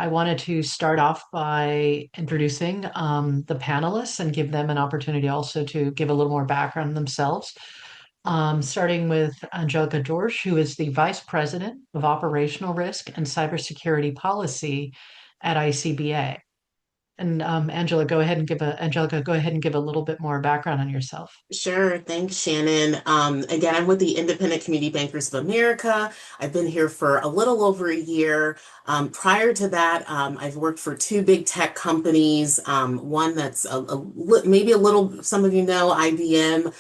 I wanted to start off by introducing the panelists and give them an opportunity also to give a little more background on themselves. Starting with Anjelica Dortch, who is the Vice President of Operational Risk and Cybersecurity Policy at ICBA. And Angelica, go ahead and give a little bit more background on yourself. Sure. Thanks, Shannon. Again, I'm with the Independent Community Bankers of America. I've been here for a little over a year. Prior to that, I've worked for two big tech companies. One that's maybe a little, some of you know, IBM,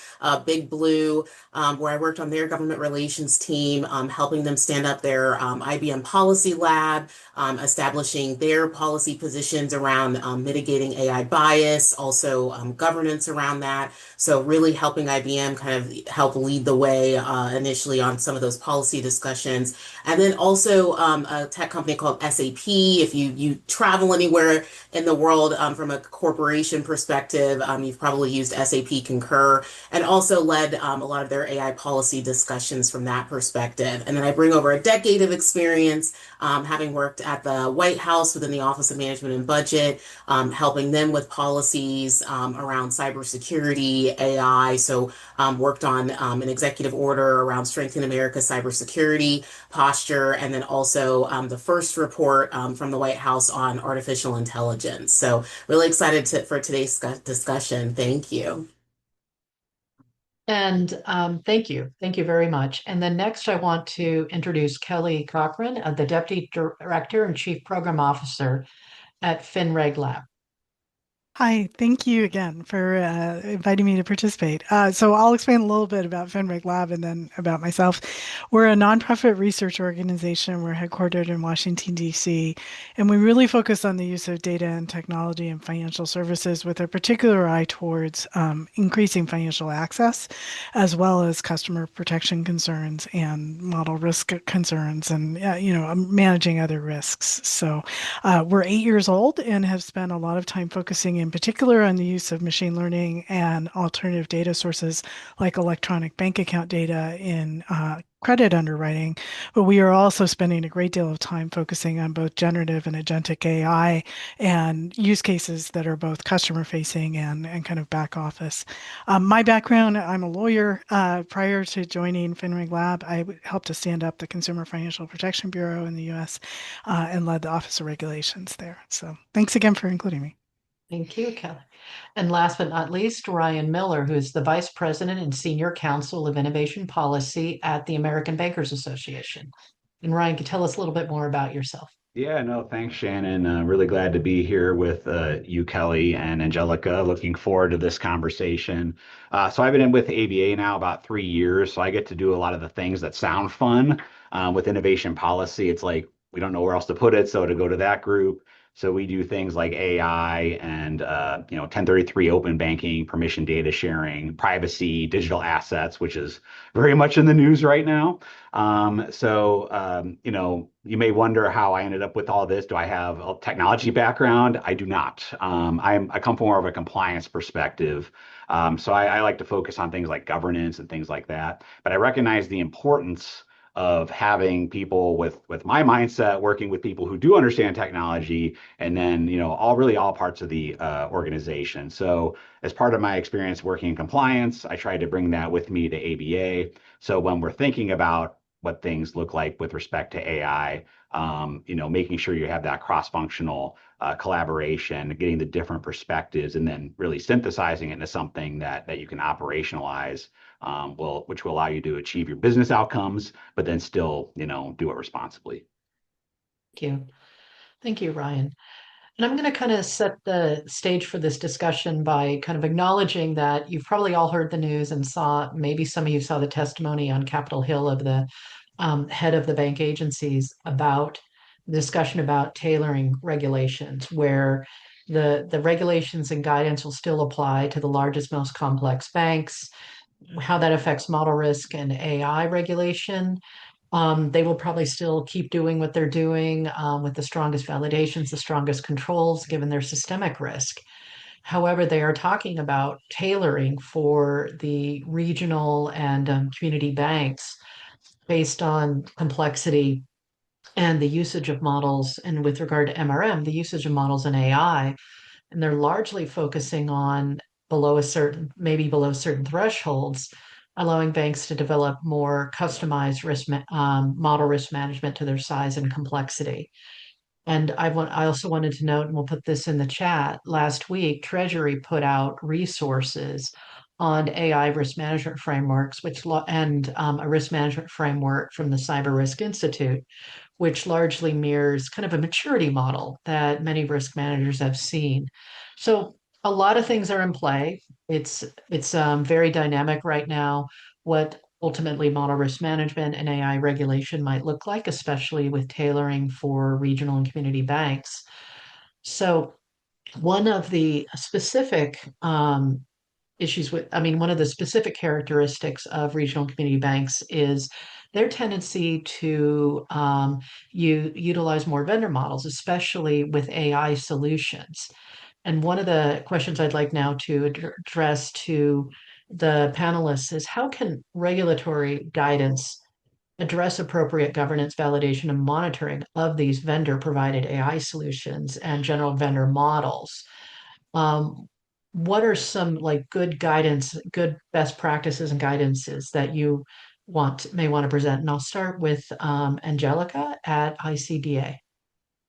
Big Blue, where I worked on their government relations team, helping them stand up their IBM Policy Lab, establishing their policy positions around mitigating AI bias, also governance around that. So really helping IBM kind of help lead the way initially on some of those policy discussions. And then also a tech company called SAP. If you travel anywhere in the world from a corporation perspective, you've probably used SAP Concur and also led a lot of their AI policy discussions from that perspective. And then I bring over a decade of experience having worked at the White House within the Office of Management and Budget, helping them with policies around cybersecurity, AI. So worked on an executive order around strengthening America's cybersecurity posture, and then also the first report from the White House on artificial intelligence. So really excited for today's discussion. Thank you. And thank you. Thank you very much. And then next, I want to introduce Kelly Cochran, the Deputy Director and Chief Program Officer at FinReg Lab. Hi, thank you again for inviting me to participate. So I'll explain a little bit about FinReg Lab and then about myself. We're a nonprofit research organization. We're headquartered in Washington, D.C., and we really focus on the use of data and technology in financial services with a particular eye towards increasing financial access, as well as customer protection concerns and model risk concerns and, managing other risks. So we're 8 years old and have spent a lot of time focusing in particular on the use of machine learning and alternative data sources like electronic bank account data in credit underwriting. But we are also spending a great deal of time focusing on both generative and agentic AI and use cases that are both customer facing and kind of back office. My background, I'm a lawyer. Prior to joining FinReg Lab, I helped to stand up the Consumer Financial Protection Bureau in the US and led the Office of Regulations there. So thanks again for including me. Thank you, Kelly. And last but not least, Ryan Miller, who is the Vice President and Senior Counsel of Innovation Policy at the American Bankers Association. And Ryan, can you tell us a little bit more about yourself? Yeah, no, thanks, Shannon. Really glad to be here with you, Kelly, and Angelica. Looking forward to this conversation. So I've been in with ABA now about 3 years, so I get to do a lot of the things that sound fun with innovation policy. It's like we don't know where else to put it, so to go to that group. So we do things like AI and 1033 open banking, permission data sharing, privacy, digital assets, which is very much in the news right now. You may wonder how I ended up with all this. Do I have a technology background? I do not. I come from more of a compliance perspective. So I like to focus on things like governance and things like that. But I recognize the importance of having people with my mindset working with people who do understand technology and then all parts of the organization. So as part of my experience working in compliance, I tried to bring that with me to ABA. So when we're thinking about what things look like with respect to AI, making sure you have that cross-functional collaboration, getting the different perspectives, and then really synthesizing it into something that you can operationalize, which will allow you to achieve your business outcomes, but then still, do it responsibly. Thank you. Thank you, Ryan. And I'm going to kind of set the stage for this discussion by kind of acknowledging that you've probably all heard the news and maybe some of you saw the testimony on Capitol Hill of the head of the bank agencies about the discussion about tailoring regulations, where the regulations and guidance will still apply to the largest, most complex banks, how that affects model risk and AI regulation. They will probably still keep doing what they're doing with the strongest validations, the strongest controls, given their systemic risk. However, they are talking about tailoring for the regional and community banks based on complexity and the usage of models, and with regard to MRM, the usage of models in AI, and they're largely focusing on maybe below certain thresholds, allowing banks to develop more customized model risk management to their size and complexity. And I also wanted to note, and we'll put this in the chat, last week, Treasury put out resources on AI risk management frameworks, and a risk management framework from the Cyber Risk Institute, which largely mirrors kind of a maturity model that many risk managers have seen. So a lot of things are in play. It's very dynamic right now. What ultimately model risk management and AI regulation might look like, especially with tailoring for regional and community banks. So one of the specific one of the specific characteristics of regional community banks is their tendency to utilize more vendor models, especially with AI solutions. And one of the questions I'd like now to address to the panelists is how can regulatory guidance address appropriate governance, validation, and monitoring of these vendor provided AI solutions and general vendor models? Um, what are some like good guidance, good best practices and guidances that you may want to present? And I'll start with Anjelica at ICBA.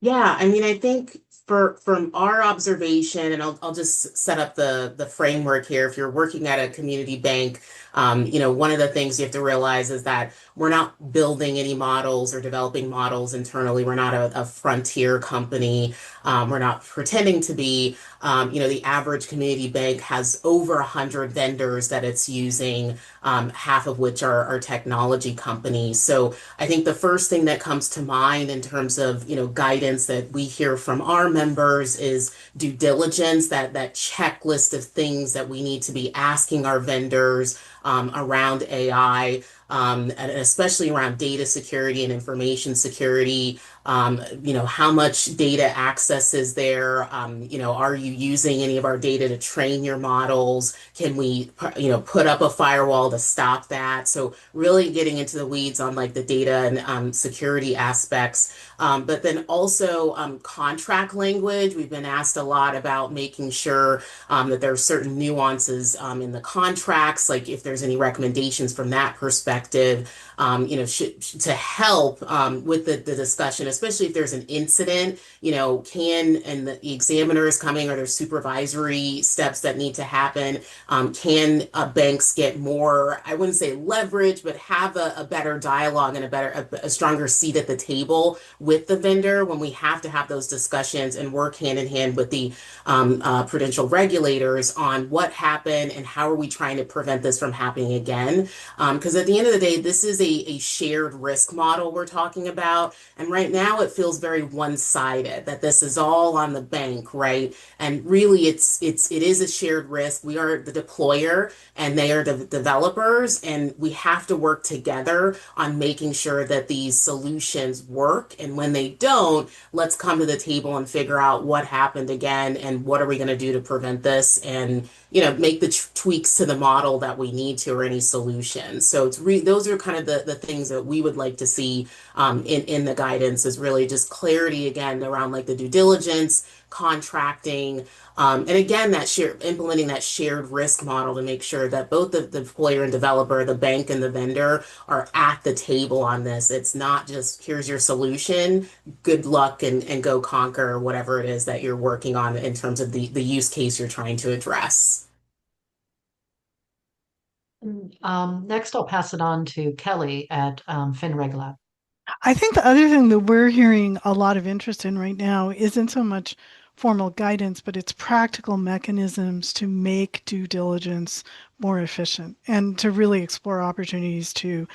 Yeah, I mean, I think from our observation, and I'll just set up the framework here. If you're working at a community bank, one of the things you have to realize is that we're not building any models or developing models internally. We're not a frontier company. We're not pretending to be. The average community bank has over 100 vendors that it's using, half of which are technology companies. So I think the first thing that comes to mind in terms of, guidance that we hear from our members is due diligence, that checklist of things that we need to be asking our vendors around AI, and especially around data security and information security. How much data access is there? Are you using any of our data to train your models? Can we, put up a firewall to stop that? So really getting into the weeds on like the data and security aspects. But then also contract language. We've been asked a lot about making sure that there are certain nuances in the contracts, like if there's any recommendations from that perspective, to help with the discussion, especially if there's an incident, and the examiner is coming, or there's supervisory steps that need to happen. Can banks get more, I wouldn't say leverage, but have a better dialogue and a stronger seat at the table with the vendor when we have to have those discussions and work hand in hand with the prudential regulators on what happened and how are we trying to prevent this from happening again? Because at the end of the day, this is a shared risk model we're talking about. And right now it feels very one-sided that this is all on the bank, right? And really it is a shared risk. We are the deployer and they are the developers, and we have to work together on making sure that these solutions work. And when they don't, let's come to the table and figure out what happened again and what are we going to do to prevent this, and make the tweaks to the model that we need to, or any solutions. So those are kind of the things that we would like to see in the guidance, is really just clarity again around like the due diligence, contracting, and again implementing that shared risk model to make sure that both the employer and developer, the bank and the vendor, are at the table on this. It's not just here's your solution, good luck and go conquer whatever it is that you're working on in terms of the use case you're trying to address. Next, I'll pass it on to Kelly at FinRegLab. I think the other thing that we're hearing a lot of interest in right now isn't so much formal guidance, but it's practical mechanisms to make due diligence more efficient and to really explore opportunities to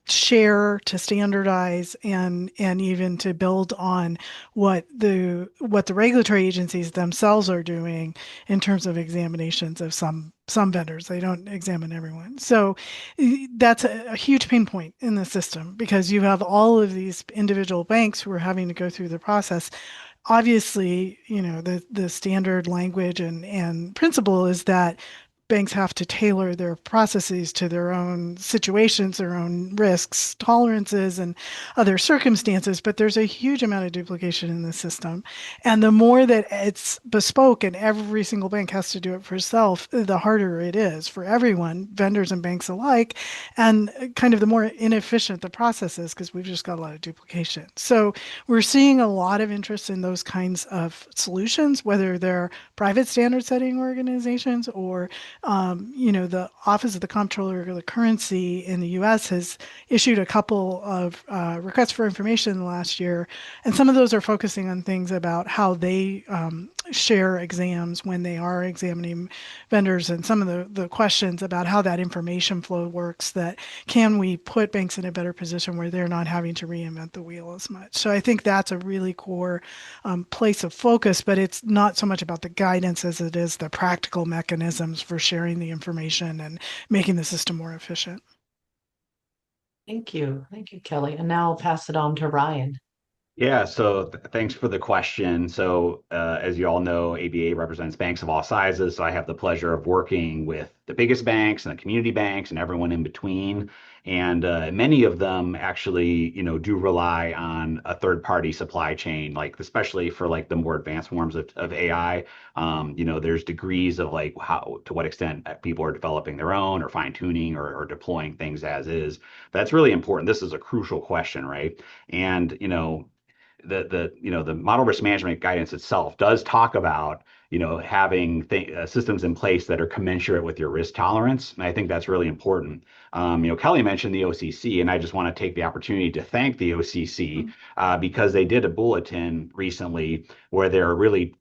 share, to standardize, and even to build on what the regulatory agencies themselves are doing in terms of examinations of some vendors. They don't examine everyone. So that's a huge pain point in the system, because you have all of these individual banks who are having to go through the process. Obviously, the standard language and principle is that banks have to tailor their processes to their own situations, their own risks, tolerances, and other circumstances. But there's a huge amount of duplication in the system. And the more that it's bespoke and every single bank has to do it for itself, the harder it is for everyone, vendors and banks alike, and kind of the more inefficient the process is because we've just got a lot of duplication. So we're seeing a lot of interest in those kinds of solutions, whether they're private standard setting organizations or, the Office of the Comptroller of the Currency in the US has issued a couple of requests for information in the last year. And some of those are focusing on things about how they share exams when they are examining vendors, and some of the questions about how that information flow works, that can we put banks in a better position where they're not having to reinvent the wheel as much. So I think that's a really core place of focus, but it's not so much about the guidance as it is the practical mechanisms for sharing the information and making the system more efficient. Thank you. Thank you, Kelly. And now I'll pass it on to Ryan. Yeah, so thanks for the question. So, as you all know, ABA represents banks of all sizes. So, I have the pleasure of working with the biggest banks and the community banks and everyone in between. And many of them actually, do rely on a third-party supply chain, like especially for like the more advanced forms of AI. There's degrees of like how to what extent people are developing their own or fine-tuning or deploying things as is. That's really important. This is a crucial question, right? And the model risk management guidance itself does talk about having systems in place that are commensurate with your risk tolerance, and I think that's really important. Kelly mentioned the OCC, and I just want to take the opportunity to thank the OCC because they did a bulletin recently where they're really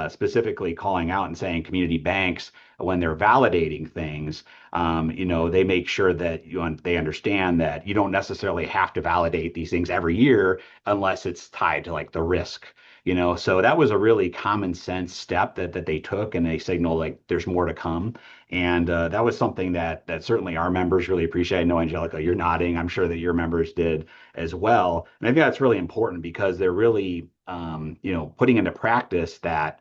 specifically calling out and saying community banks, when they're validating things, they make sure that they understand that you don't necessarily have to validate these things every year unless it's tied to like the risk. So that was a really common sense step that they took, and they signal like there's more to come. And that was something that certainly our members really appreciate. I know, Anjelica, you're nodding. I'm sure that your members did as well. And I think that's really important because they're really, putting into practice that,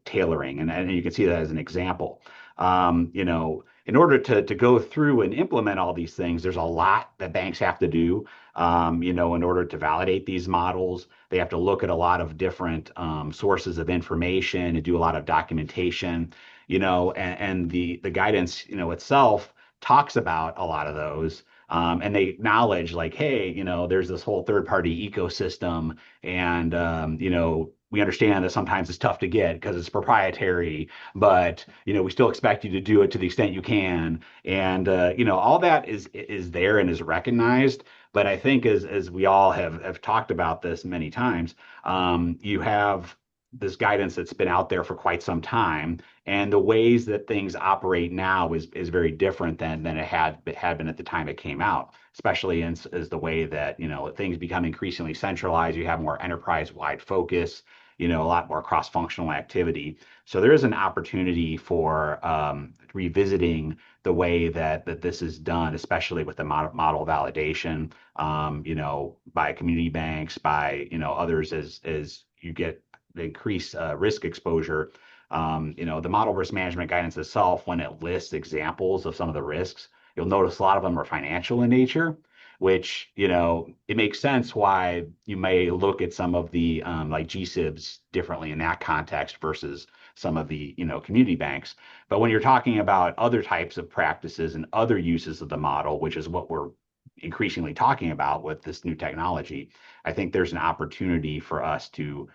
tailoring. And you can see that as an example. In order to go through and implement all these things, there's a lot that banks have to do. In order to validate these models, they have to look at a lot of different sources of information and do a lot of documentation, and the guidance, itself talks about a lot of those. And they acknowledge like, hey, there's this whole third party ecosystem, and we understand that sometimes it's tough to get because it's proprietary, but we still expect you to do it to the extent you can, and all that is there and is recognized. But I think as we all have talked about this many times, you have this guidance that's been out there for quite some time, and the ways that things operate now is very different than it had been at the time it came out, especially as the way that things become increasingly centralized. You have more enterprise-wide focus, a lot more cross-functional activity. So there is an opportunity for revisiting the way that this is done, especially with the model validation, by community banks, by others as you get the increased risk exposure. The model risk management guidance itself, when it lists examples of some of the risks, you'll notice a lot of them are financial in nature, which, it makes sense why you may look at some of the like GSIBs differently in that context versus some of the, community banks. But when you're talking about other types of practices and other uses of the model, which is what we're increasingly talking about with this new technology, I think there's an opportunity for us to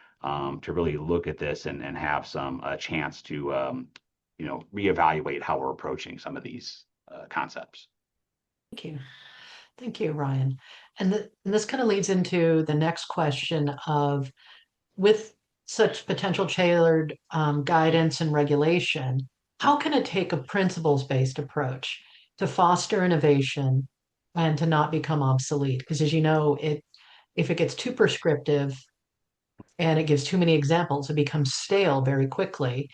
really look at this and have some chance to reevaluate how we're approaching some of these concepts. Thank you. Thank you, Ryan. And this kind of leads into the next question of, with such potential tailored guidance and regulation, how can it take a principles-based approach to foster innovation and to not become obsolete? Because as you know, if it gets too prescriptive and it gives too many examples, it becomes stale very quickly.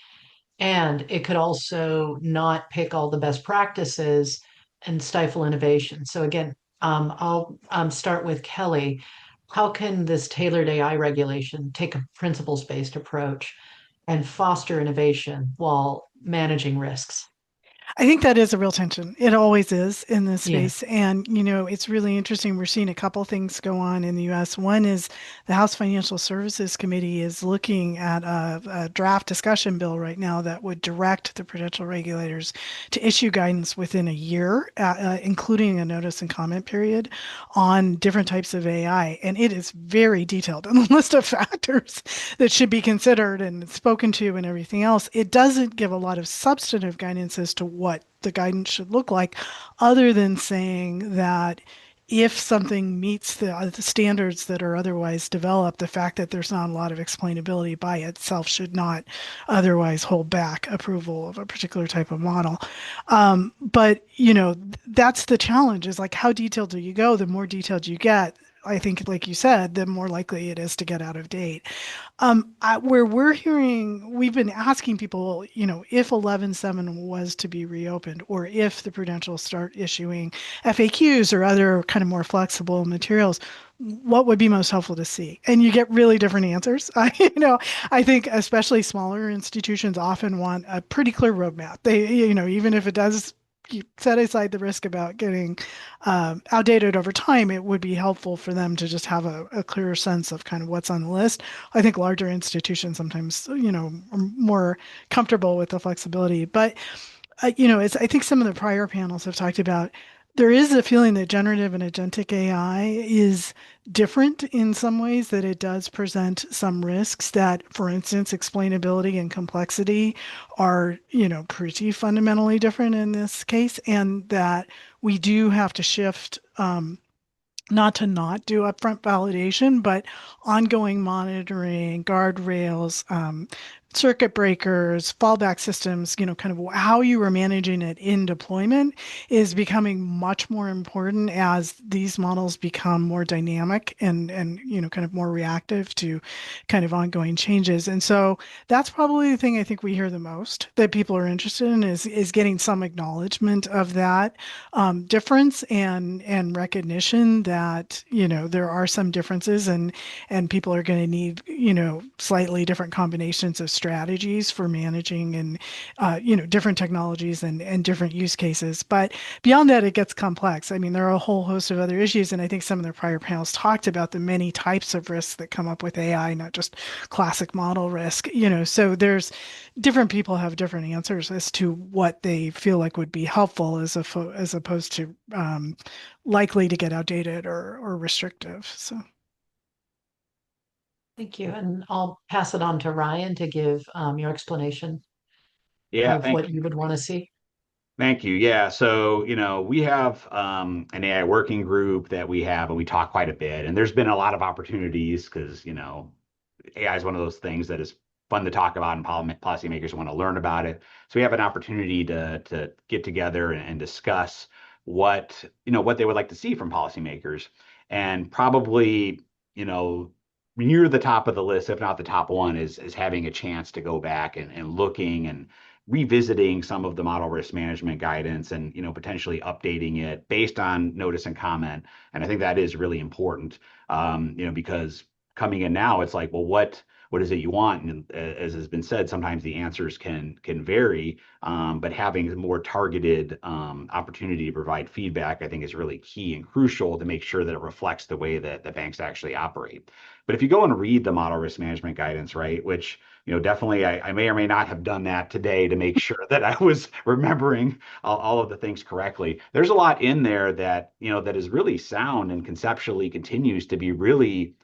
And it could also not pick all the best practices and stifle innovation. So again, I'll start with Kelly. How can this tailored AI regulation take a principles-based approach and foster innovation while managing risks. I think that is a real tension. It always is in this Yeah. space. And, it's really interesting. We're seeing a couple things go on in the US. One is the House Financial Services Committee is looking at a draft discussion bill right now that would direct the prudential regulators to issue guidance within a year, including a notice and comment period on different types of AI. And it is very detailed in the list of factors that should be considered and spoken to and everything else. It doesn't give a lot of substantive guidance as to what the guidance should look like, other than saying that if something meets the standards that are otherwise developed, the fact that there's not a lot of explainability by itself should not otherwise hold back approval of a particular type of model. But that's the challenge, is like, how detailed do you go? The more detailed you get, I think, like you said, the more likely it is to get out of date. Where we've been asking people, if 11.7 was to be reopened, or if the Prudential start issuing FAQs or other kind of more flexible materials, what would be most helpful to see? And you get really different answers. I think especially smaller institutions often want a pretty clear roadmap. They, even if it does, you set aside the risk about getting outdated over time, it would be helpful for them to just have a clearer sense of kind of what's on the list. I think larger institutions sometimes, are more comfortable with the flexibility. But as I think some of the prior panels have talked about, there is a feeling that generative and agentic AI is different in some ways, that it does present some risks that, for instance, explainability and complexity are, pretty fundamentally different in this case, and that we do have to shift, not to not do upfront validation, but ongoing monitoring, guardrails, circuit breakers, fallback systems, kind of how you are managing it in deployment is becoming much more important as these models become more dynamic and kind of more reactive to kind of ongoing changes. And so that's probably the thing I think we hear the most that people are interested in, is getting some acknowledgement of that difference and recognition that there are some differences, and people are going to need slightly different combinations of strategies for managing and different technologies and different use cases. But beyond that, it gets complex. I mean, there are a whole host of other issues, and I think some of the prior panels talked about the many types of risks that come up with AI, not just classic model risk. So there's different people have different answers as to what they feel like would be helpful as opposed to likely to get outdated or restrictive. So. Thank you. And I'll pass it on to Ryan to give your explanation Yeah, of thank what you. you would want to see. Thank you. Yeah. So, we have an AI working group that we have, and we talk quite a bit. And there's been a lot of opportunities because, AI is one of those things that is fun to talk about, and policymakers want to learn about it. So we have an opportunity to get together and discuss what they would like to see from policymakers. And probably, you know, near the top of the list, if not the top one, is having a chance to go back and looking and revisiting some of the model risk management guidance, and potentially updating it based on notice and comment. And I think that is really important, because coming in now, it's like, well, what is it you want? And as has been said, sometimes the answers can vary, but having a more targeted opportunity to provide feedback, I think, is really key and crucial to make sure that it reflects the way that the banks actually operate. But if you go and read the model risk management guidance, right, which definitely I may or may not have done that today to make sure that I was remembering all of the things correctly. There's a lot in there that that is really sound and conceptually continues to be really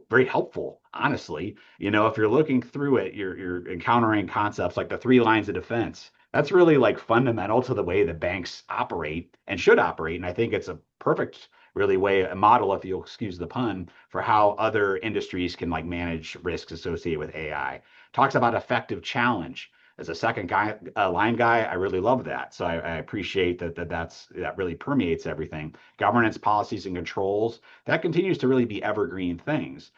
very helpful, honestly. If you're looking through it, you're encountering concepts like the three lines of defense. That's really like fundamental to the way the banks operate and should operate. And I think it's a perfect, really, a model, if you'll excuse the pun, for how other industries can like manage risks associated with AI. Talks about effective challenge. As a second guy, line guy, I really love that. So I appreciate that really permeates everything. Governance, policies, and controls, that continues to really be evergreen things.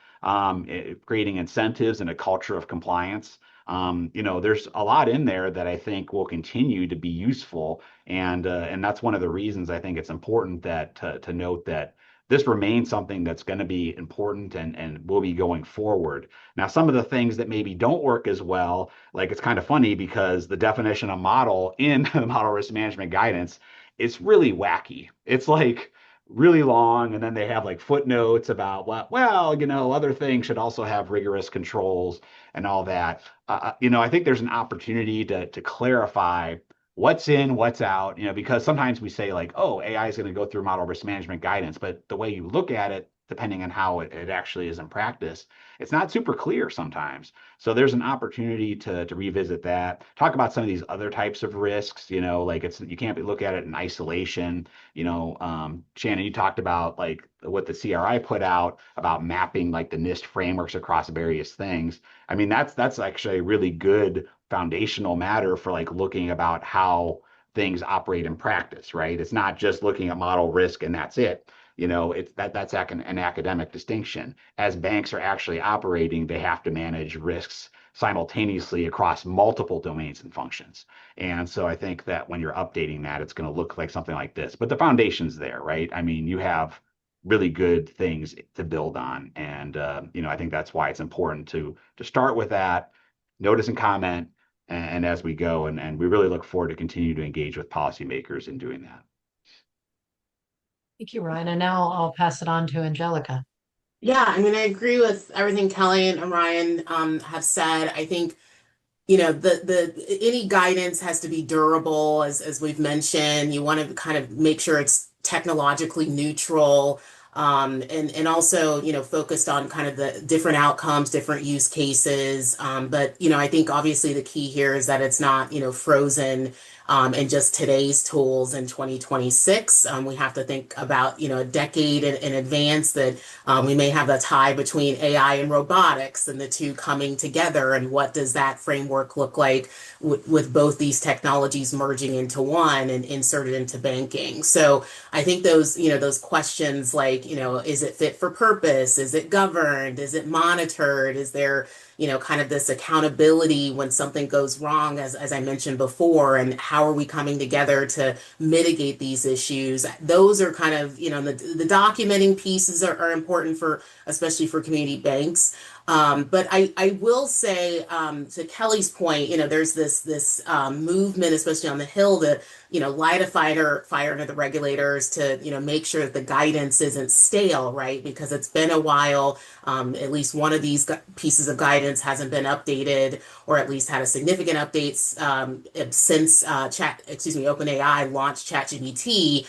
Creating incentives and a culture of compliance. There's a lot in there that I think will continue to be useful, and that's one of the reasons I think it's important that to note that this remains something that's going to be important and will be going forward. Now, some of the things that maybe don't work as well, like it's kind of funny because the definition of model in the model risk management guidance, it's really wacky. It's like really long, and then they have like footnotes about what, well, other things should also have rigorous controls and all that. I think there's an opportunity to clarify what's in, what's out, because sometimes we say like, oh, AI is going to go through model risk management guidance, but the way you look at it, depending on how it actually is in practice, it's not super clear sometimes. So there's an opportunity to revisit that, talk about some of these other types of risks, like you can't look at it in isolation. Shannon, you talked about like what the CRI put out about mapping like the NIST frameworks across various things. I mean, that's actually a really good foundational matter for like looking about how things operate in practice, right? It's not just looking at model risk and that's it. That's an academic distinction. As banks are actually operating, they have to manage risks simultaneously across multiple domains and functions. And so I think that when you're updating that, it's going to look like something like this. But the foundation's there, right? I mean, you have really good things to build on, and I think that's why it's important to start with that, notice and comment, and as we go, and we really look forward to continue to engage with policymakers in doing that. Thank you, Ryan. And now I'll pass it on to Anjelica. Yeah, I mean, I agree with everything Kelly and Ryan have said. I think the any guidance has to be durable, as we've mentioned. You want to kind of make sure it's technologically neutral, and also focused on kind of the different outcomes, different use cases. But I think obviously the key here is that it's not frozen in just today's tools in 2026. We have to think about a decade in advance, that we may have a tie between AI and robotics and the two coming together, and what does that framework look like with both these technologies merging into one and inserted into banking. So I think those questions like, is it fit for purpose? Is it governed? Is it monitored? Is there kind of this accountability when something goes wrong, as I mentioned before, and how are we coming together to mitigate these issues? Those are kind of, the documenting pieces are important especially for community banks. But I will say, to Kelly's point, there's this movement, especially on the Hill, to light a fire under the regulators to make sure that the guidance isn't stale, right? Because it's been a while. At least one of these pieces of guidance hasn't been updated, or at least had a significant updates since OpenAI launched ChatGPT.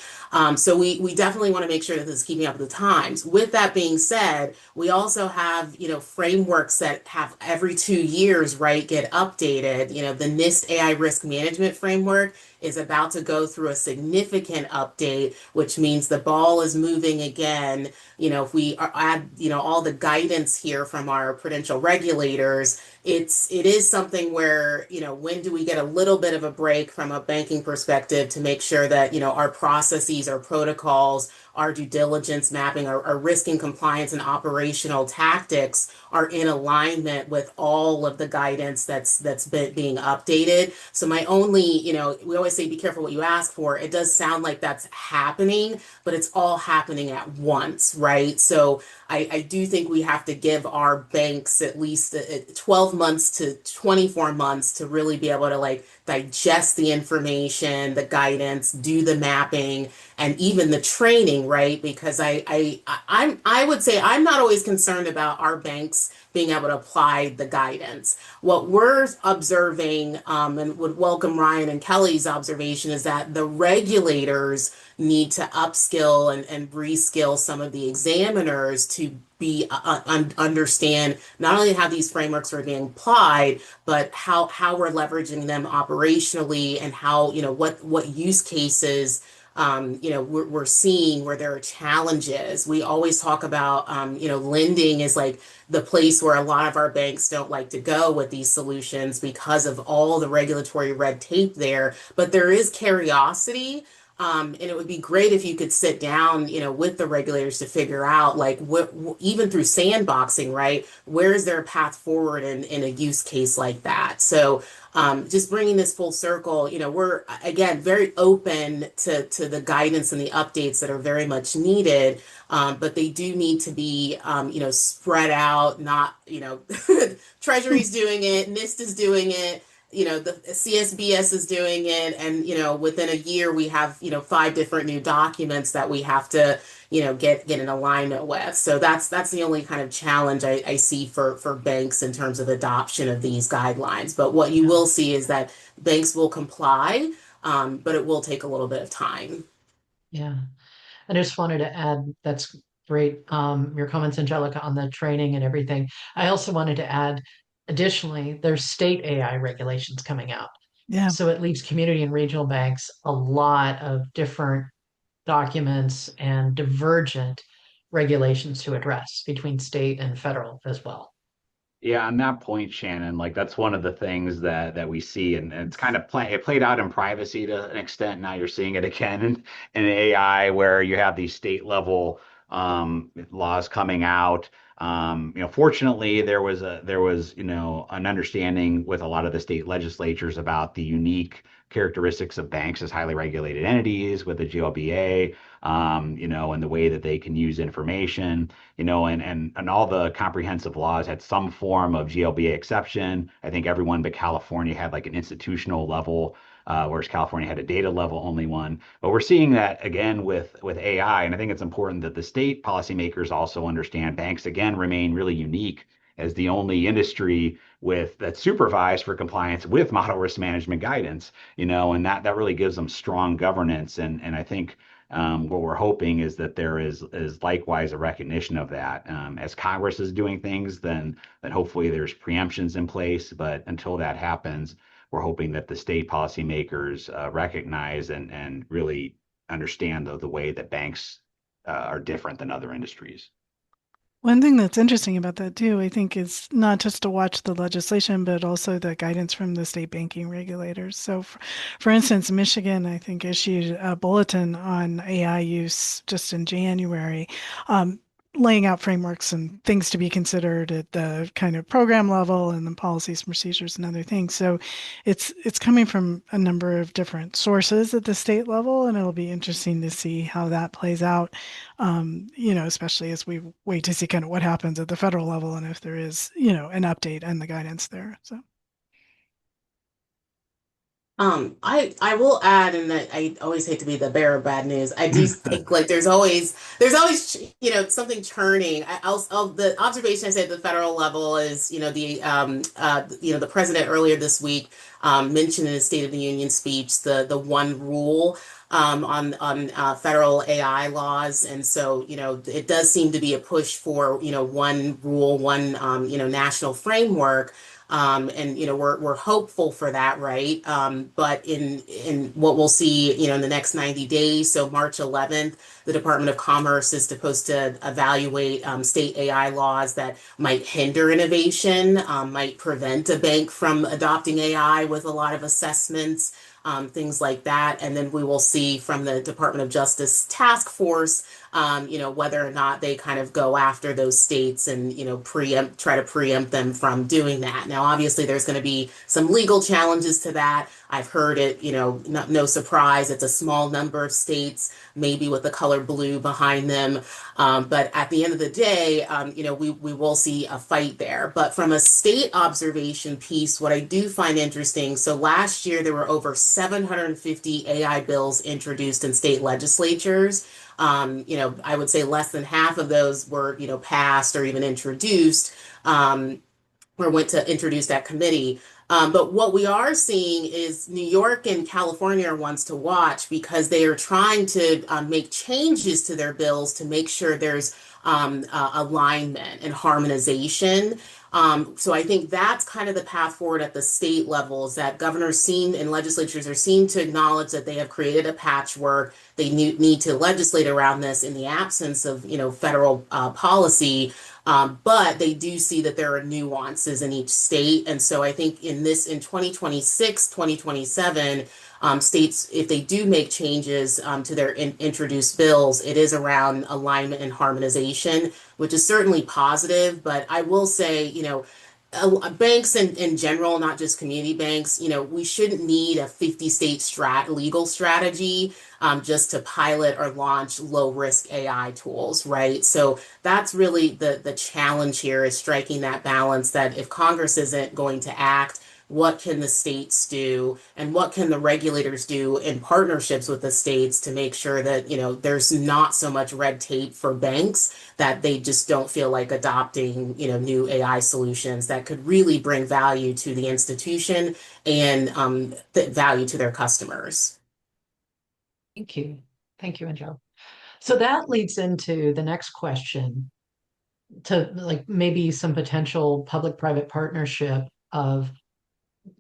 So we definitely want to make sure that this is keeping up with the times. With that being said, we also have, frameworks that have every 2 years, right, get updated. The NIST AI risk management framework is about to go through a significant update, which means the ball is moving again. If we add, all the guidance here from our prudential regulators, it is something where, when do we get a little bit of a break from a banking perspective to make sure that, our processes, our protocols, our due diligence mapping, our risk and compliance and operational tactics are in alignment with all of the guidance that's being updated. So my only, we always say be careful what you ask for. It does sound like that's happening, but it's all happening at once, right? So I do think we have to give our banks at least 12 months to 24 months to really be able to like digest the information, the guidance, do the mapping, and even the training, right? Because I would say I'm not always concerned about our banks being able to apply the guidance. What we're observing, and would welcome Ryan and Kelly's observation, is that the regulators need to upskill and reskill some of the examiners to be understand not only how these frameworks are being applied, but how we're leveraging them operationally, and how what use cases we're seeing where there are challenges. We always talk about lending is like the place where a lot of our banks don't like to go with these solutions because of all the regulatory red tape there. But there is curiosity. And it would be great if you could sit down, with the regulators to figure out, like, even through sandboxing, right? Where is there a path forward in a use case like that? So, just bringing this full circle, we're again very open to the guidance and the updates that are very much needed, but they do need to be, spread out. Not, Treasury's doing it, NIST is doing it, the CSBS is doing it, and within a year we have 5 different new documents that we have to get in alignment with. So that's the only kind of challenge I see for banks in terms of adoption of these guidelines. But what you Yeah. will see is that banks will comply, but it will take a little bit of time. Yeah. I just wanted to add, that's great, your comments, Angelica, on the training and everything. I also wanted to add, additionally, there's state AI regulations coming out. Yeah. So it leaves community and regional banks a lot of different documents and divergent regulations to address between state and federal as well. Yeah, on that point, Shannon, like that's one of the things that we see, and it's kind of it played out in privacy to an extent. Now you're seeing it again in AI, where you have these state level laws coming out. Fortunately, there was an understanding with a lot of the state legislatures about the unique characteristics of banks as highly regulated entities with the GLBA, and the way that they can use information, and all the comprehensive laws had some form of GLBA exception. I think everyone but California had like an institutional level, whereas California had a data level only one. But we're seeing that again with AI, and I think it's important that the state policymakers also understand banks again remain really unique as the only industry with that's supervised for compliance with model risk management guidance, and that really gives them strong governance. And I think what we're hoping is that there is likewise a recognition of that. As Congress is doing things, then hopefully there's preemptions in place. But until that happens, we're hoping that the state policymakers recognize and really understand the way that banks are different than other industries. One thing that's interesting about that too, I think, is not just to watch the legislation, but also the guidance from the state banking regulators. So, for instance, Michigan, I think, issued a bulletin on AI use just in January, um, laying out frameworks and things to be considered at the kind of program level and then policies, procedures, and other things. So, it's coming from a number of different sources at the state level, and it'll be interesting to see how that plays out, especially as we wait to see kind of what happens at the federal level and if there is, an update and the guidance there. So, I will add, and that I always hate to be the bearer of bad news. I do think like there's always something churning. The observation I say at the federal level is the president earlier this week mentioned in his State of the Union speech the one rule on federal AI laws, and so it does seem to be a push for one rule, one national framework. And we're hopeful for that, right? But in what we'll see, in the next 90 days, so March 11th, the Department of Commerce is supposed to evaluate state AI laws that might hinder innovation, might prevent a bank from adopting AI with a lot of assessments, things like that. And then we will see from the Department of Justice task force, whether or not they kind of go after those states and, try to preempt them from doing that. Now, obviously, there's going to be some legal challenges to that. I've heard it, no surprise. It's a small number of states, maybe with the color blue behind them. But at the end of the day, we will see a fight there. But from a state observation piece, what I do find interesting, so last year there were over 750 AI bills introduced in state legislatures. I would say less than half of those were, passed or even introduced, or went to introduce that committee. But what we are seeing is New York and California are ones to watch because they are trying to make changes to their bills to make sure there's alignment and harmonization. So I think that's kind of the path forward at the state levels that governors seem and legislatures are seen to acknowledge that they have created a patchwork. They need to legislate around this in the absence of, federal policy. But they do see that there are nuances in each state. And so I think in 2026, 2027, states, if they do make changes to their introduced bills, it is around alignment and harmonization, which is certainly positive. But I will say, banks in general, not just community banks, we shouldn't need a 50 state legal strategy just to pilot or launch low risk AI tools, right? So that's really the challenge here is striking that balance that if Congress isn't going to act, what can the states do and what can the regulators do in partnerships with the states to make sure that, there's not so much red tape for banks that they just don't feel like adopting, new AI solutions that could really bring value to the institution and value to their customers. Thank you. Thank you, Angel. So that leads into the next question to like maybe some potential public-private partnership of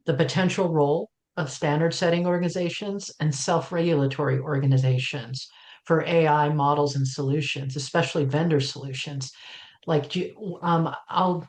the potential role of standard setting organizations and self-regulatory organizations for AI models and solutions, especially vendor solutions. Like, I'll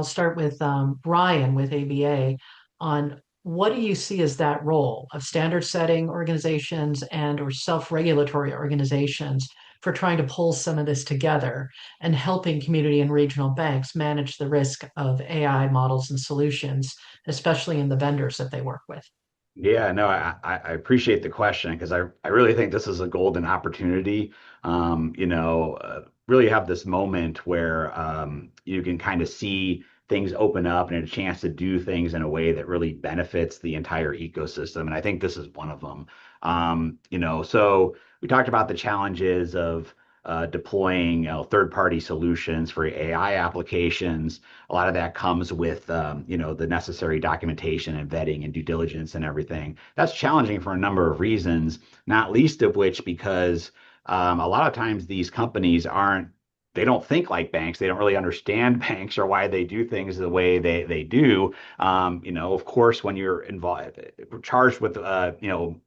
start with Brian with ABA on what do you see as that role of standard setting organizations and or self-regulatory organizations for trying to pull some of this together and helping community and regional banks manage the risk of AI models and solutions, especially in the vendors that they work with. Yeah, no, I appreciate the question because I really think this is a golden opportunity. Really have this moment where you can kind of see things open up and a chance to do things in a way that really benefits the entire ecosystem. And I think this is one of them. So we talked about the challenges of deploying, third-party solutions for AI applications. A lot of that comes with, the necessary documentation and vetting and due diligence and everything. That's challenging for a number of reasons, not least of which because a lot of times these companies they don't think like banks. They don't really understand banks or why they do things the way they do. Of course, when you're involved, charged with,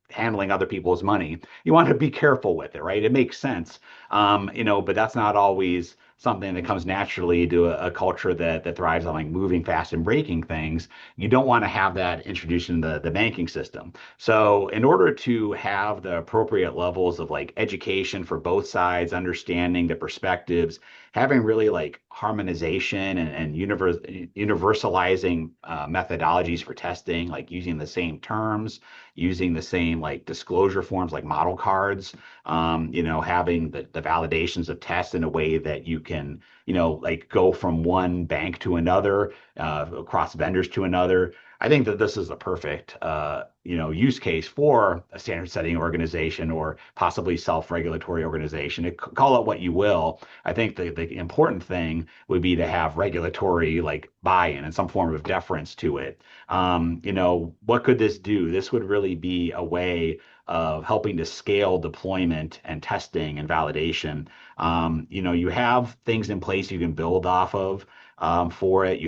handling other people's money, you want to be careful with it, right? It makes sense. But that's not always something that comes naturally to a culture that thrives on like moving fast and breaking things. You don't want to have that introduced in the banking system. So in order to have the appropriate levels of like education for both sides, understanding the perspectives, having really like harmonization and universalizing methodologies for testing, like using the same terms, using the same like disclosure forms like model cards, having the validations of tests in a way that you can, like go from one bank to another, across vendors to another. I think that this is the perfect, use case for a standard setting organization or possibly self-regulatory organization. Call it what you will. I think the important thing would be to have regulatory like buy-in and some form of deference to it. What could this do? This would really be a way of helping to scale deployment and testing and validation. You have things in place you can build off of for it.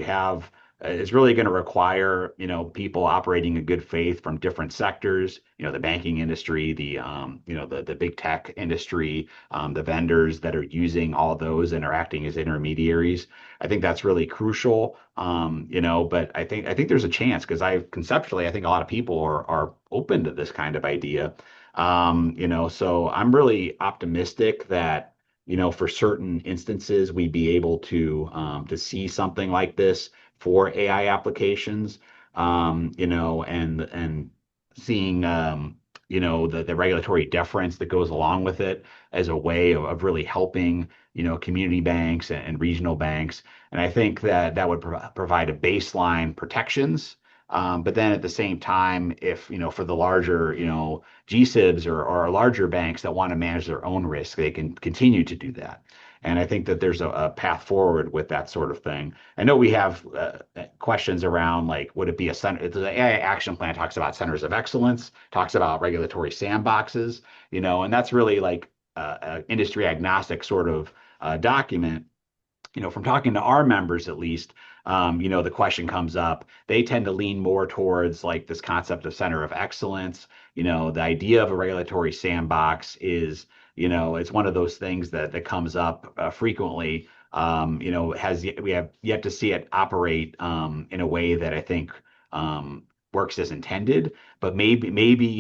It's really going to require, people operating in good faith from different sectors, the banking industry, the big tech industry, the vendors that are using all those and are acting as intermediaries. I think that's really crucial. But I think there's a chance because I think a lot of people are open to this kind of idea. So I'm really optimistic that, for certain instances, we'd be able to see something like this for AI applications, and seeing, the regulatory deference that goes along with it as a way of really helping, community banks and regional banks. And I think that would provide a baseline protections. But then at the same time, if, for the larger, GSIBs or larger banks that want to manage their own risk, they can continue to do that. And I think that there's a path forward with that sort of thing. I know we have questions around like, would it be a center? The AI action plan talks about centers of excellence, talks about regulatory sandboxes, and that's really like industry agnostic sort of document. From talking to our members at least, the question comes up. They tend to lean more towards like this concept of center of excellence. The idea of a regulatory sandbox is, it's one of those things that comes up frequently. we have yet to see it operate in a way that I think works as intended. But maybe,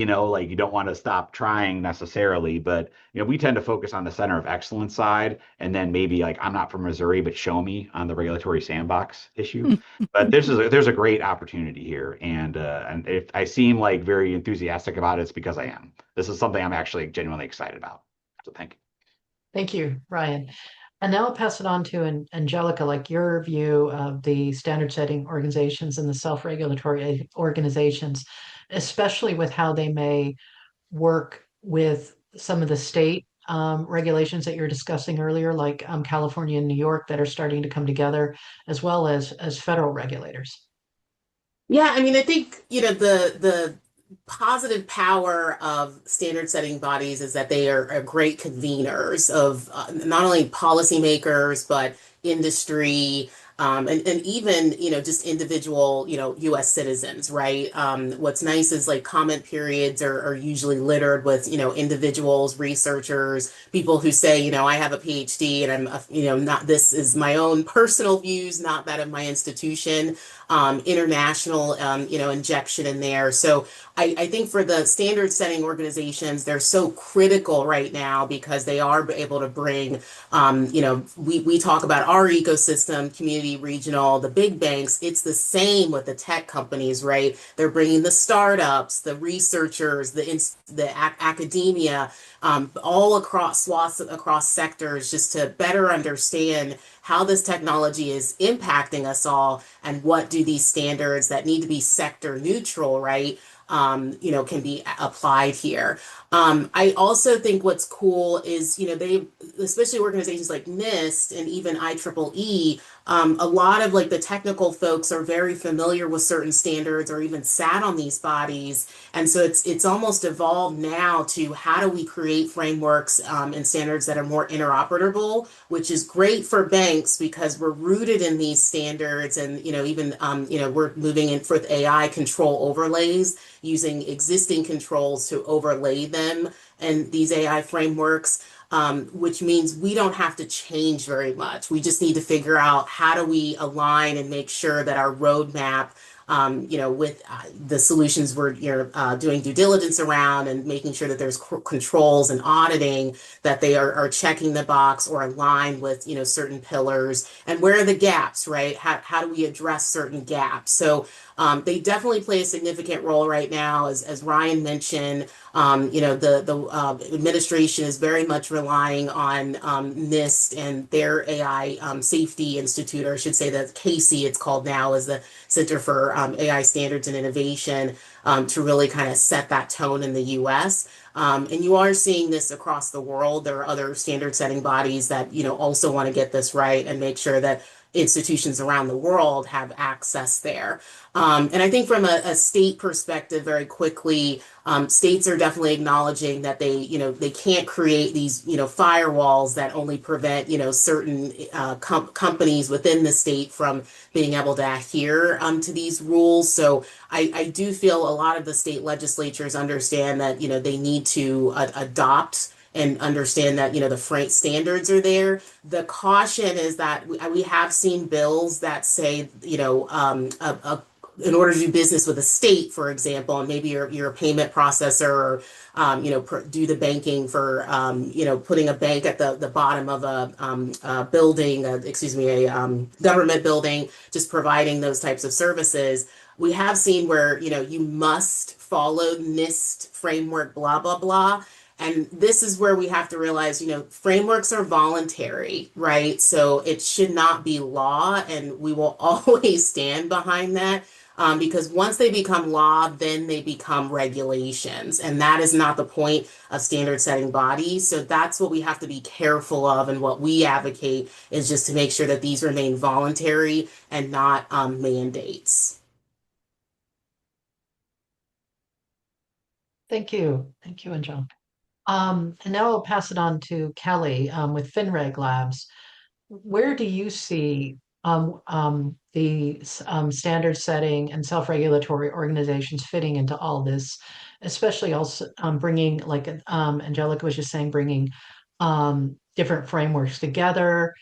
like you don't want to stop trying necessarily, but we tend to focus on the center of excellence side, and then maybe like I'm not from Missouri, but show me on the regulatory sandbox issue. But there's a great opportunity here, and if I seem like very enthusiastic about it, it's because I am. This is something I'm actually genuinely excited about. So thank you. Thank you, Ryan. And now I'll pass it on to Angelica, like your view of the standard setting organizations and the self-regulatory organizations, especially with how they may work with some of the state regulations that you're discussing earlier, like California and New York that are starting to come together, as well as federal regulators. Yeah, I mean, I think, the positive power of standard setting bodies is that they are great conveners of not only policymakers, but industry, and even, just individual, US citizens, right? What's nice is like comment periods are usually littered with, individuals, researchers, people who say, I have a PhD and not, this is my own personal views, not that of my institution, international, injection in there. So I think for the standard setting organizations, they're so critical right now because they are able to bring, we talk about our ecosystem, community, regional, the big banks. It's the same with the tech companies, right? They're bringing the startups, the researchers, academia, all across swaths, across sectors, just to better understand how this technology is impacting us all and what do these standards that need to be sector neutral, right? Can be applied here. I also think what's cool is, especially organizations like NIST and even IEEE, a lot of like the technical folks are very familiar with certain standards or even sat on these bodies. And so it's almost evolved now to how do we create frameworks and standards that are more interoperable, which is great for banks because we're rooted in these standards and, even, we're moving in with AI control overlays using existing controls to overlay them and these AI frameworks, which means we don't have to change very much. We just need to figure out how do we align and make sure that our roadmap, with the solutions we're doing due diligence around and making sure that there's controls and auditing, that they are checking the box or aligned with, certain pillars and where are the gaps, right? How do we address certain gaps? So they definitely play a significant role right now, as Ryan mentioned. The administration is very much relying on NIST and their AI Safety Institute, or I should say that CASI, it's called now, is the Center for AI Standards and Innovation, to really kind of set that tone in the U.S. And you are seeing this across the world. There are other standard setting bodies that, also want to get this right and make sure that institutions around the world have access there. And I think from a state perspective, very quickly, states are definitely acknowledging that they can't create these, firewalls that only prevent, certain companies within the state from being able to adhere to these rules. So I do feel a lot of the state legislatures understand that, they need to adopt and understand that the freight standards are there. The caution is that we have seen bills that say in order to do business with a state, for example, and maybe you're a payment processor or do the banking for putting a bank at the bottom of a building, a government building, just providing those types of services. We have seen where you must follow NIST framework, blah blah blah. And this is where we have to realize, frameworks are voluntary, right? So it should not be law, and we will always stand behind that. Because once they become law, then they become regulations. And that is not the point of standard setting bodies. So that's what we have to be careful of. And what we advocate is just to make sure that these remain voluntary and not mandates. Thank you. Thank you, Angel. And now I'll pass it on to Kelly with FinReg Labs. Where do you see the standard setting and self-regulatory organizations fitting into all this, especially also bringing, like Angelica was just saying, bringing different frameworks together,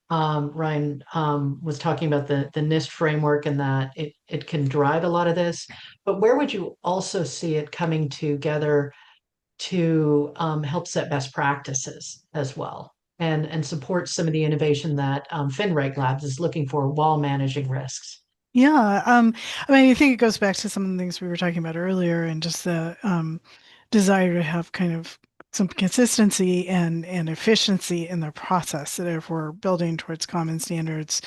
Ryan was talking about the NIST framework and that it can drive a lot of this. But where would you also see it coming together to help set best practices as well and support some of the innovation that FinReg Labs is looking for while managing risks? Yeah, I mean, I think it goes back to some of the things we were talking about earlier, and just the desire to have kind of some consistency and efficiency in the process. That if we're building towards common standards,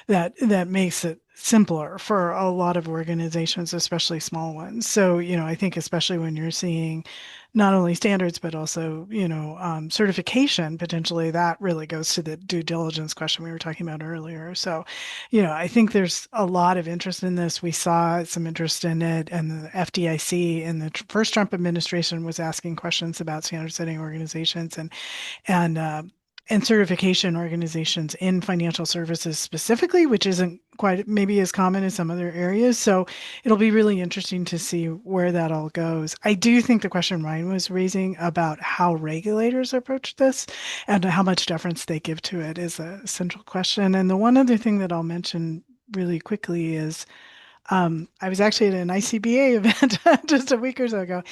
that makes it simpler for a lot of organizations, especially small ones. So, I think especially when you're seeing not only standards but also, certification potentially, that really goes to the due diligence question we were talking about earlier. So, I think there's a lot of interest in this. We saw some interest in it, and the FDIC in the first Trump administration was asking questions about standard setting organizations and uh, and certification organizations in financial services specifically, which isn't quite maybe as common as some other areas. So it'll be really interesting to see where that all goes. I do think the question Ryan was raising about how regulators approach this and how much deference they give to it is a central question. And the one other thing that I'll mention really quickly is I was actually at an ICBA event just a week or so ago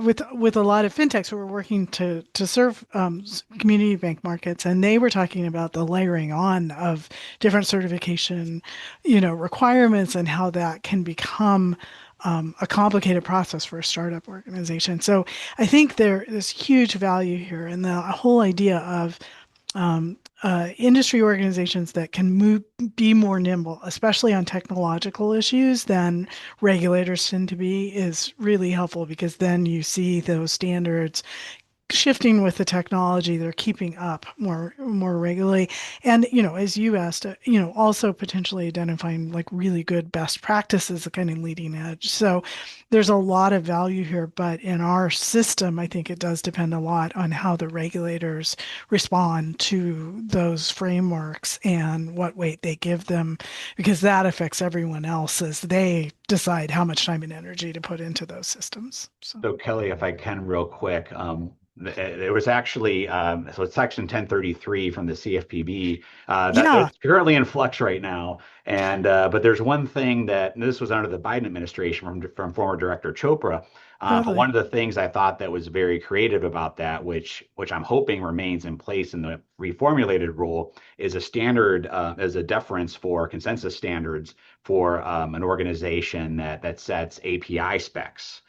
with a lot of fintechs who were working to serve community bank markets, and they were talking about the layering on of different certification, requirements and how that can become a complicated process for a startup organization. So I think there is huge value here, and the whole idea of industry organizations that can be more nimble, especially on technological issues, than regulators tend to be, is really helpful because then you see those standards shifting with the technology. They're keeping up more regularly, and as you asked, also potentially identifying like really good best practices, the kind of leading edge. So there's a lot of value here, but in our system I think it does depend a lot on how the regulators respond to those frameworks and what weight they give them, because that affects everyone else as they decide how much time and energy to put into those systems. So So Kelly, if I can real quick, there was actually so it's Section 1033 from the CFPB that yeah, it's currently in flux right now, and but there's one thing that and this was under the Biden administration from former Director Chopra. But one totally. of the things I thought that was very creative about that, which I'm hoping remains in place in the reformulated rule, is a standard as a deference for consensus standards for an organization that sets API specs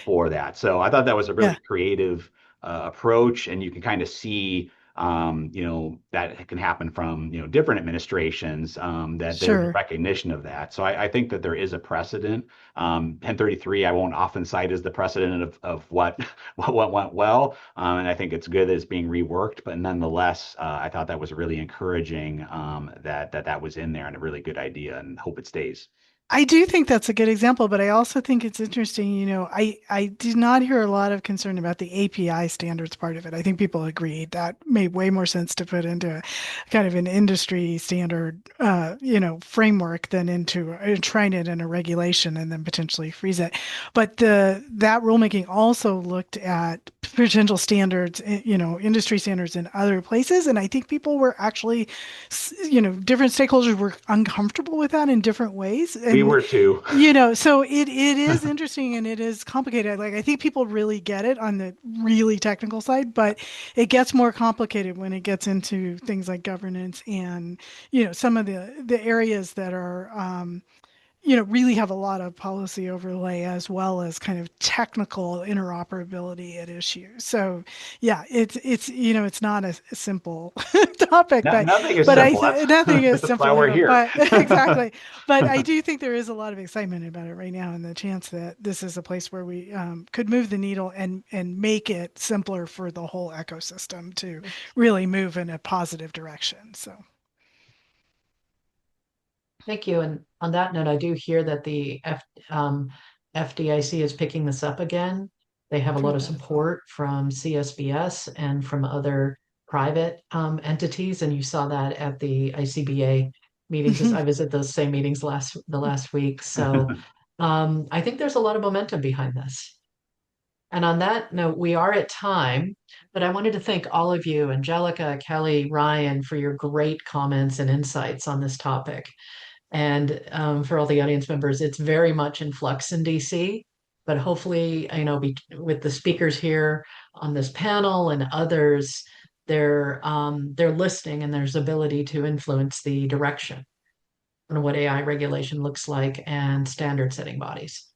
for that. So I thought that was a Yeah, really creative approach, and you can kind of see, that it can happen from different administrations, that there's a sure. recognition of that. So I think that there is a precedent. 1033, I won't often cite as the precedent of what what went well, and I think it's good that it's being reworked. But nonetheless, I thought that was really encouraging, that was in there and a really good idea, and hope it stays. I do think that's a good example, but I also think it's interesting. I did not hear a lot of concern about the API standards part of it. I think people agreed that made way more sense to put into a kind of an industry standard, framework than into trying it in a regulation and then potentially freeze it. But that rulemaking also looked at potential standards, industry standards in other places, and I think people were actually, different stakeholders were uncomfortable with that in different ways. We And were too. so it is interesting and it is complicated. Like I think people really get it on the really technical side, but it gets more complicated when it gets into things like governance and some of the areas that are really have a lot of policy overlay as well as kind of technical interoperability at issue. So yeah, it's not a simple topic, No, but nothing is but I simple. th nothing is That's why simple, we're here. but exactly. But I do think there is a lot of excitement about it right now, and the chance that this is a place where we could move the needle and make it simpler for the whole ecosystem to really move in a positive direction. So Thank you. And on that note, I do hear that FDIC is picking this up again. They have a lot of terrific. support from CSBS and from other private entities, and you saw that at the ICBA meetings. I was at those same meetings the last week, so I think there's a lot of momentum behind this. And on that note, we are at time, but I wanted to thank all of you, Angelica, Kelly, Ryan, for your great comments and insights on this topic. And for all the audience members, it's very much in flux in DC, but hopefully, with the speakers here on this panel and others, they're listening and there's ability to influence the direction on what AI regulation looks like and standard setting bodies.